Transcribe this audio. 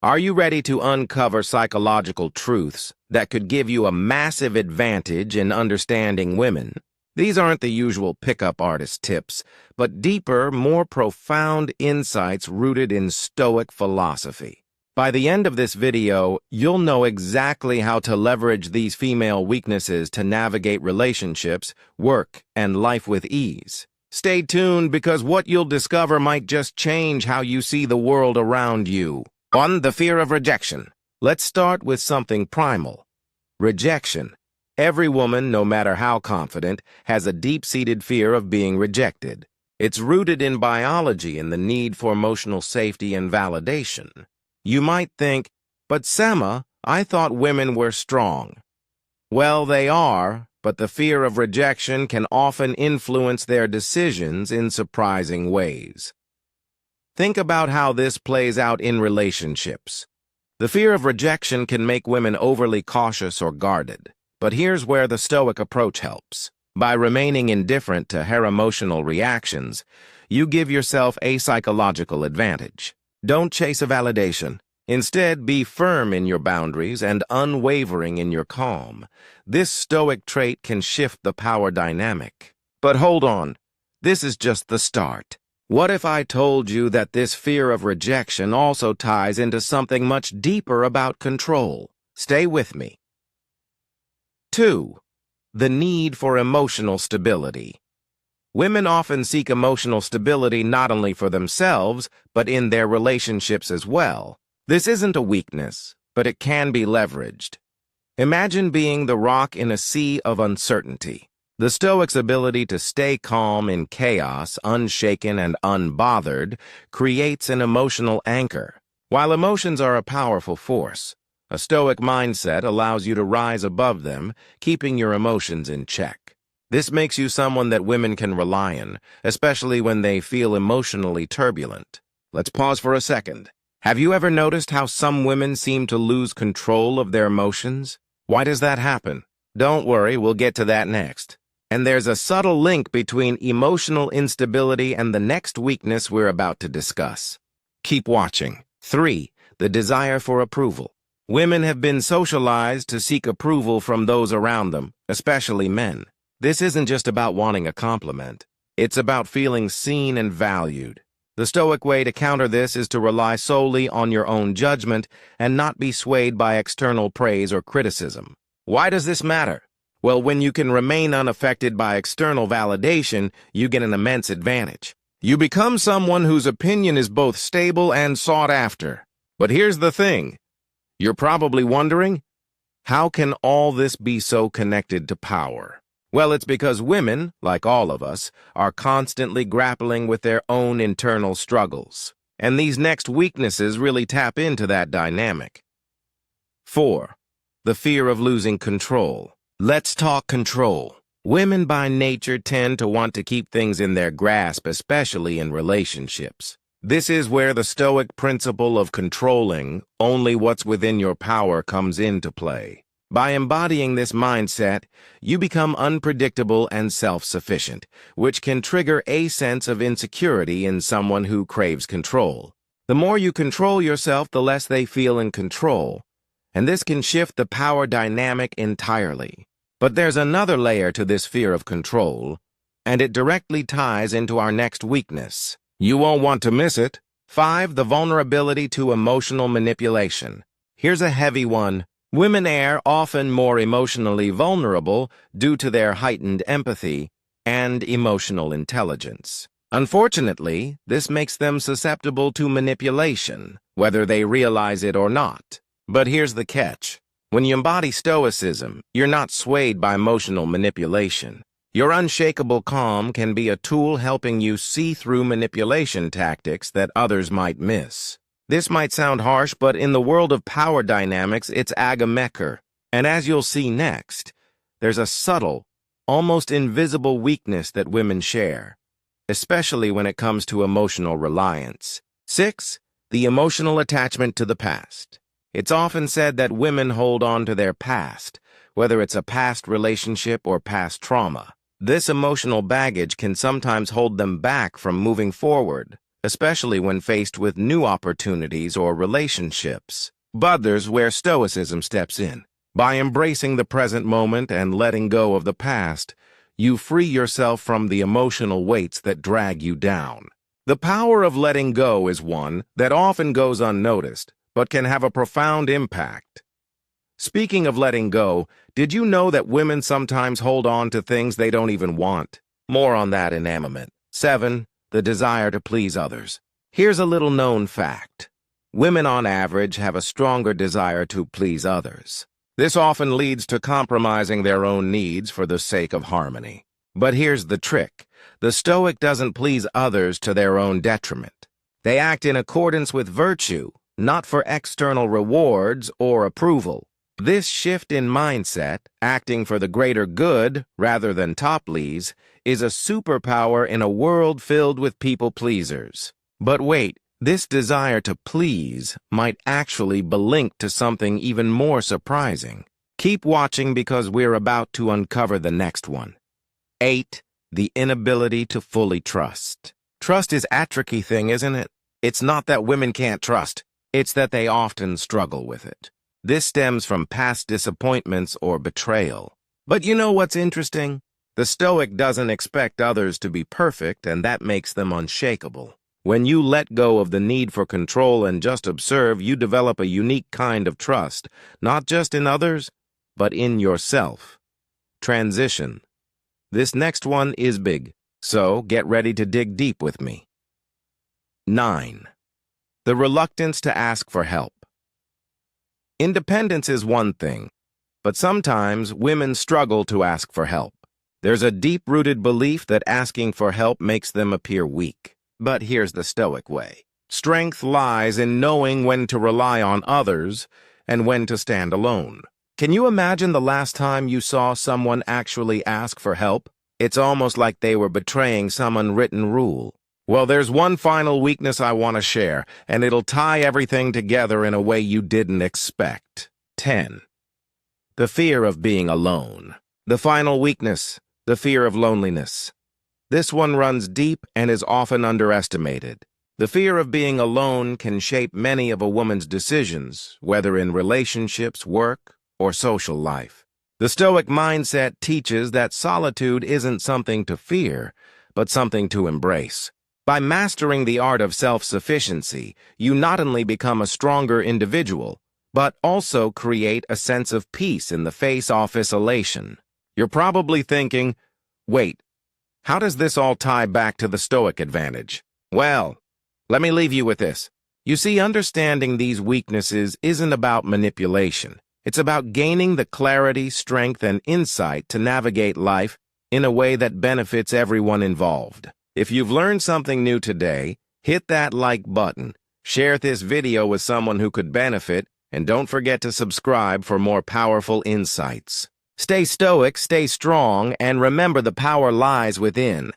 Are you ready to uncover psychological truths that could give you a massive advantage in understanding women? These aren't the usual pickup artist tips, but deeper, more profound insights rooted in Stoic philosophy. By the end of this video, you'll know exactly how to leverage these female weaknesses to navigate relationships, work, and life with ease. Stay tuned because what you'll discover might just change how you see the world around you. 1. The fear of rejection. Let's start with something primal. Rejection. Every woman, no matter how confident, has a deep-seated fear of being rejected. It's rooted in biology and the need for emotional safety and validation. You might think, but Sema, I thought women were strong. Well, they are, but the fear of rejection can often influence their decisions in surprising ways. Think about how this plays out in relationships. The fear of rejection can make women overly cautious or guarded. But here's where the Stoic approach helps. By remaining indifferent to her emotional reactions, you give yourself a psychological advantage. Don't chase a validation. Instead, be firm in your boundaries and unwavering in your calm. This Stoic trait can shift the power dynamic. But hold on, this is just the start. What if I told you that this fear of rejection also ties into something much deeper about control? Stay with me. 2. The need for emotional stability. Women often seek emotional stability not only for themselves, but in their relationships as well. This isn't a weakness, but it can be leveraged. Imagine being the rock in a sea of uncertainty. The Stoic's ability to stay calm in chaos, unshaken and unbothered, creates an emotional anchor. While emotions are a powerful force, a Stoic mindset allows you to rise above them, keeping your emotions in check. This makes you someone that women can rely on, especially when they feel emotionally turbulent. Let's pause for a second. Have you ever noticed how some women seem to lose control of their emotions? Why does that happen? Don't worry, we'll get to that next. And there's a subtle link between emotional instability and the next weakness we're about to discuss. Keep watching. 3. The desire for approval. Women have been socialized to seek approval from those around them, especially men. This isn't just about wanting a compliment. It's about feeling seen and valued. The Stoic way to counter this is to rely solely on your own judgment and not be swayed by external praise or criticism. Why does this matter? Well, when you can remain unaffected by external validation, you get an immense advantage. You become someone whose opinion is both stable and sought after. But here's the thing. You're probably wondering, how can all this be so connected to power? Well, it's because women, like all of us, are constantly grappling with their own internal struggles. And these next weaknesses really tap into that dynamic. 4. The fear of losing control. Let's talk control. Women by nature tend to want to keep things in their grasp, especially in relationships. This is where the Stoic principle of controlling only what's within your power comes into play. By embodying this mindset, you become unpredictable and self-sufficient, which can trigger a sense of insecurity in someone who craves control. The more you control yourself, the less they feel in control, and this can shift the power dynamic entirely. But there's another layer to this fear of control, and it directly ties into our next weakness. You won't want to miss it. 5. The vulnerability to emotional manipulation. Here's a heavy one. Women are often more emotionally vulnerable due to their heightened empathy and emotional intelligence. Unfortunately, this makes them susceptible to manipulation, whether they realize it or not. But here's the catch. When you embody Stoicism, you're not swayed by emotional manipulation. Your unshakable calm can be a tool helping you see through manipulation tactics that others might miss. This might sound harsh, but in the world of power dynamics, it's agamekar. And as you'll see next, there's a subtle, almost invisible weakness that women share, especially when it comes to emotional reliance. 6. The emotional attachment to the past. It's often said that women hold on to their past, whether it's a past relationship or past trauma. This emotional baggage can sometimes hold them back from moving forward, especially when faced with new opportunities or relationships. But there's where Stoicism steps in. By embracing the present moment and letting go of the past, you free yourself from the emotional weights that drag you down. The power of letting go is one that often goes unnoticed, but can have a profound impact. Speaking of letting go, did you know that women sometimes hold on to things they don't even want? More on that in a moment. 7. The desire to please others. Here's a little known fact. Women on average have a stronger desire to please others. This often leads to compromising their own needs for the sake of harmony. But here's the trick. The Stoic doesn't please others to their own detriment. They act in accordance with virtue, not for external rewards or approval. This shift in mindset, acting for the greater good rather than top-please, is a superpower in a world filled with people-pleasers. But wait, this desire to please might actually be linked to something even more surprising. Keep watching because we're about to uncover the next one. 8. The inability to fully trust. Trust is a tricky thing, isn't it? It's not that women can't trust. It's that they often struggle with it. This stems from past disappointments or betrayal. But you know what's interesting? The Stoic doesn't expect others to be perfect, and that makes them unshakable. When you let go of the need for control and just observe, you develop a unique kind of trust, not just in others, but in yourself. Transition. This next one is big, so get ready to dig deep with me. 9. The reluctance to ask for help. Independence is one thing, but sometimes women struggle to ask for help. There's a deep-rooted belief that asking for help makes them appear weak. But here's the Stoic way. Strength lies in knowing when to rely on others and when to stand alone. Can you imagine the last time you saw someone actually ask for help? It's almost like they were betraying some unwritten rule. Well, there's one final weakness I want to share, and it'll tie everything together in a way you didn't expect. 10. The fear of being alone. The final weakness, the fear of loneliness. This one runs deep and is often underestimated. The fear of being alone can shape many of a woman's decisions, whether in relationships, work, or social life. The Stoic mindset teaches that solitude isn't something to fear, but something to embrace. By mastering the art of self-sufficiency, you not only become a stronger individual, but also create a sense of peace in the face of isolation. You're probably thinking, wait, how does this all tie back to the Stoic advantage? Well, let me leave you with this. You see, understanding these weaknesses isn't about manipulation. It's about gaining the clarity, strength, and insight to navigate life in a way that benefits everyone involved. If you've learned something new today, hit that like button, share this video with someone who could benefit, and don't forget to subscribe for more powerful insights. Stay stoic, stay strong, and remember the power lies within.